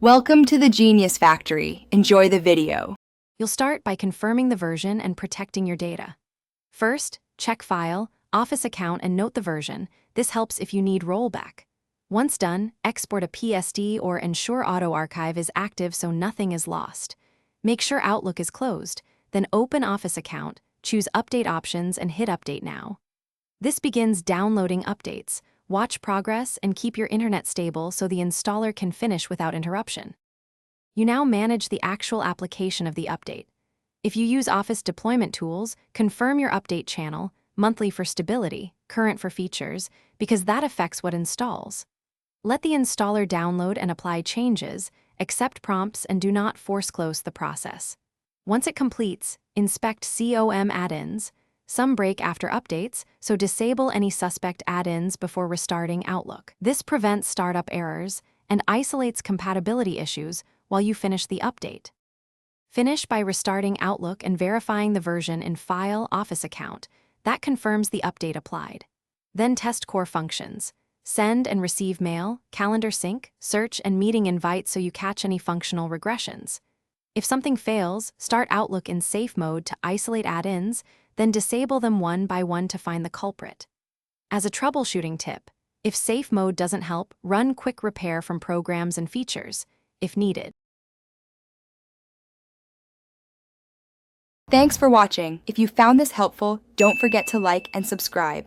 Welcome to the Genius Factory. Enjoy the video. You'll start by confirming the version and protecting your data. First, check File, Office account, and note the version. This helps if you need rollback. Once done, export a PSD or ensure Auto Archive is active so nothing is lost. Make sure Outlook is closed, then open Office account, choose Update Options and hit Update Now. This begins downloading updates. Watch progress and keep your internet stable so the installer can finish without interruption. You now manage the actual application of the update. If you use Office deployment tools, confirm your update channel, monthly for stability, current for features, because that affects what installs. Let the installer download and apply changes, accept prompts, and do not force close the process. Once it completes, inspect COM add-ins. Some break after updates, so disable any suspect add-ins before restarting Outlook. This prevents startup errors and isolates compatibility issues while you finish the update. Finish by restarting Outlook and verifying the version in File, Office account. That confirms the update applied. Then test core functions. Send and receive mail, calendar sync, search, and meeting invite so you catch any functional regressions. If something fails, start Outlook in safe mode to isolate add-ins, then disable them one by one to find the culprit. As a troubleshooting tip, if safe mode doesn't help, run quick repair from programs and features, if needed. Thanks for watching. If you found this helpful, don't forget to like and subscribe.